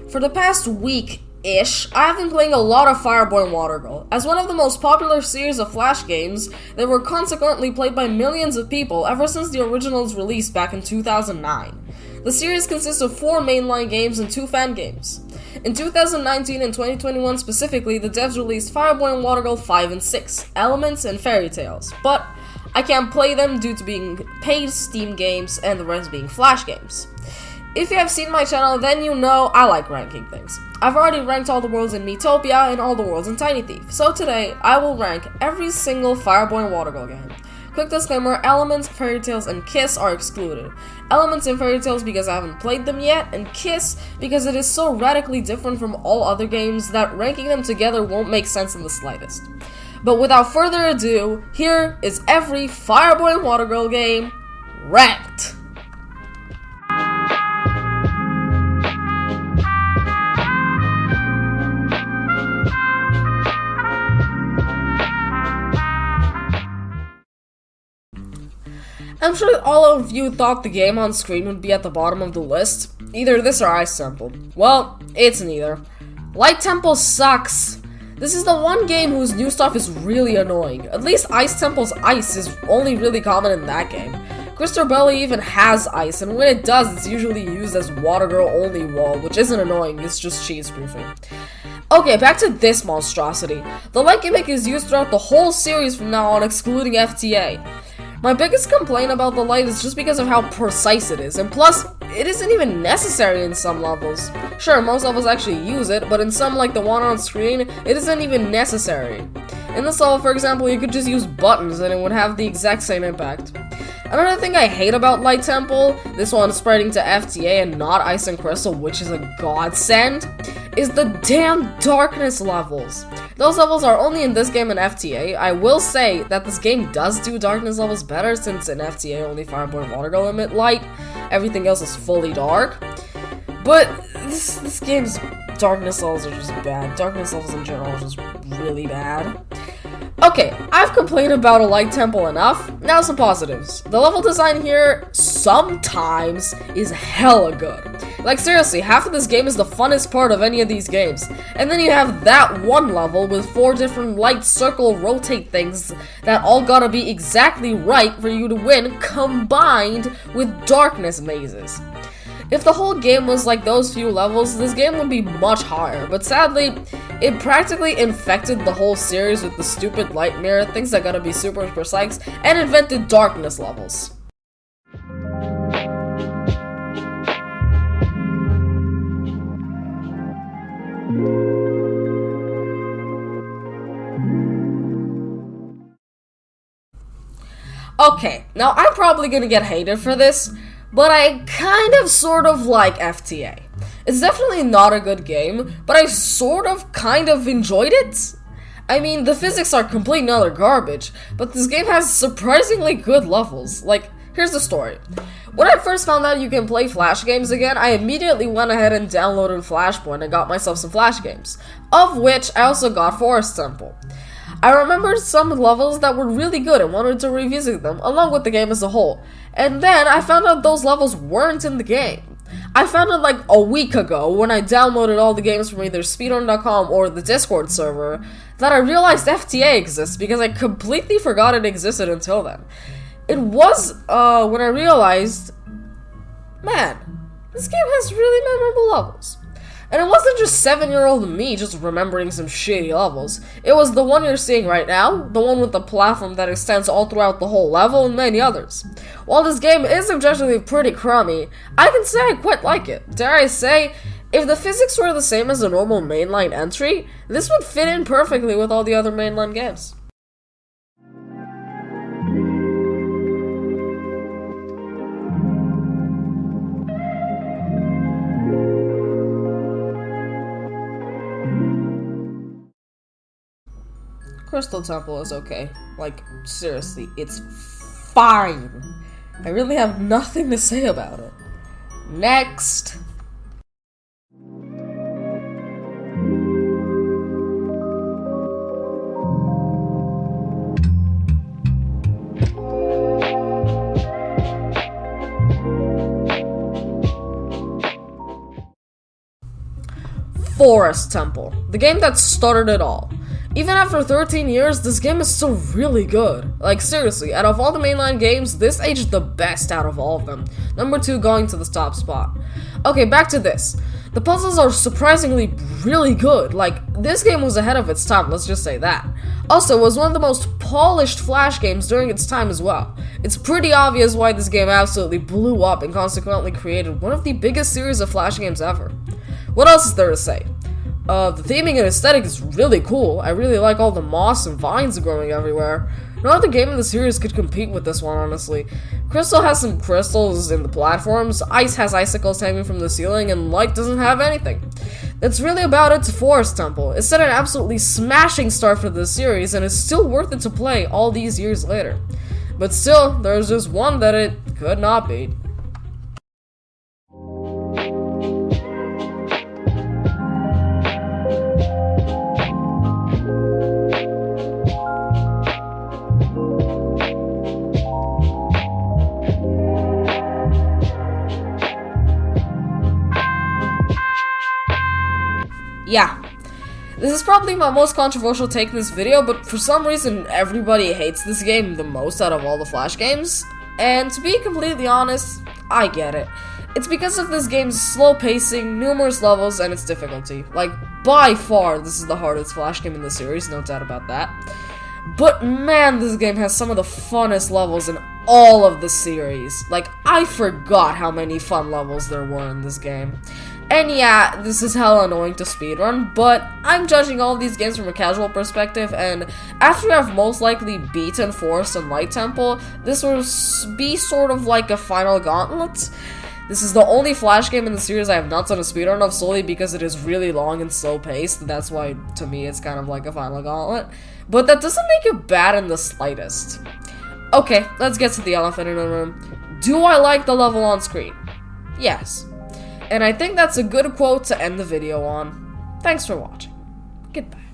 For the past week-ish, I have been playing a lot of Fireboy and Watergirl. As one of the most popular series of Flash games, they were consequently played by millions of people ever since the original's release back in 2009. The series consists of 4 mainline games and 2 fan games. In 2019 and 2021 specifically, the devs released Fireboy and Watergirl 5 and 6, Elements and Fairy Tales, but I can't play them due to being paid Steam games and the rest being Flash games. If you have seen my channel, then you know I like ranking things. I've already ranked all the worlds in Miitopia and all the worlds in Tiny Thief, so today I will rank every single Fireboy and Watergirl game. Quick disclaimer, Elements, Fairy Tales, and Kiss are excluded. Elements and Fairy Tales because I haven't played them yet, and Kiss because it is so radically different from all other games that ranking them together won't make sense in the slightest. But without further ado, here is every Fireboy and Watergirl game ranked. I'm sure all of you thought the game on screen would be at the bottom of the list. Either this or Ice Temple. Well, it's neither. Light Temple sucks. This is the one game whose new stuff is really annoying. At least Ice Temple's ice is only really common in that game. Crystal Belly even has ice, and when it does, it's usually used as Watergirl only wall, which isn't annoying, it's just cheese proofing. Okay, back to this monstrosity. The light gimmick is used throughout the whole series from now on, excluding FTA. My biggest complaint about the light is just because of how precise it is, and plus, it isn't even necessary in some levels. Sure, most levels actually use it, but in some like the one on screen, it isn't even necessary. In this level, for example, you could just use buttons and it would have the exact same impact. Another thing I hate about Light Temple, this one spreading to FTA and not Ice and Crystal, which is a godsend, is the damn darkness levels. Those levels are only in this game and FTA. I will say that this game does do darkness levels better, since in FTA only Fireboy and Watergirl emit light, everything else is fully dark. But this game's darkness levels are just bad. Darkness levels in general are just really bad. Okay, I've complained about a Light Temple enough. Now some positives. The level design here, sometimes, is hella good. Like seriously, half of this game is the funnest part of any of these games. And then you have that one level with 4 different light circle rotate things that all gotta be exactly right for you to win, combined with darkness mazes. If the whole game was like those few levels, this game would be much higher, but sadly, it practically infected the whole series with the stupid light mirror things that gotta be super precise, and invented darkness levels. Okay, now I'm probably gonna get hated for this, but I kind of sort of like FTA. It's definitely not a good game, but I sort of kind of enjoyed it. I mean, the physics are complete and utter garbage, but this game has surprisingly good levels. Like, here's the story. When I first found out you can play Flash games again, I immediately went ahead and downloaded Flashpoint and got myself some Flash games, of which I also got Forest Temple. I remembered some levels that were really good and wanted to revisit them, along with the game as a whole. And then I found out those levels weren't in the game. I found it like a week ago when I downloaded all the games from either speedrun.com or the Discord server that I realized FTA exists because I completely forgot it existed until then. It was when I realized, man, this game has really memorable levels. And it wasn't just 7-year-old me just remembering some shitty levels. It was the one you're seeing right now, the one with the platform that extends all throughout the whole level, and many others. While this game is objectively pretty crummy, I can say I quite like it. Dare I say, if the physics were the same as a normal mainline entry, this would fit in perfectly with all the other mainline games. Crystal Temple is okay. Like, seriously, it's fine. I really have nothing to say about it. Next. Forest Temple, the game that started it all. Even after 13 years, this game is still really good. Like, seriously, out of all the mainline games, this aged the best out of all of them. Number 2 going to the top spot. Okay, back to this. The puzzles are surprisingly really good. Like, this game was ahead of its time, let's just say that. Also, it was one of the most polished Flash games during its time as well. It's pretty obvious why this game absolutely blew up and consequently created one of the biggest series of Flash games ever. What else is there to say? The theming and aesthetic is really cool. I really like all the moss and vines growing everywhere. No other game in the series could compete with this one, honestly. Crystal has some crystals in the platforms, Ice has icicles hanging from the ceiling, and Light doesn't have anything. That's really about it to Forest Temple. It's set an absolutely smashing start for this series, and it's still worth it to play all these years later. But still, there's just one that it could not beat. Yeah, this is probably my most controversial take in this video, but for some reason everybody hates this game the most out of all the Flash games, and to be completely honest, I get it. It's because of this game's slow pacing, numerous levels, and its difficulty. Like, by far, this is the hardest Flash game in the series, no doubt about that. But man, this game has some of the funnest levels in all of the series. Like, I forgot how many fun levels there were in this game. And yeah, this is hella annoying to speedrun, but I'm judging all of these games from a casual perspective, and after I've most likely beaten Forest and Light Temple, this will be sort of like a final gauntlet. This is the only Flash game in the series I have not done a speedrun of solely because it is really long and slow paced. That's why, to me, it's kind of like a final gauntlet. But that doesn't make it bad in the slightest. Okay, let's get to the elephant in the room. Do I like the level on screen? Yes. And I think that's a good quote to end the video on. Thanks for watching. Goodbye.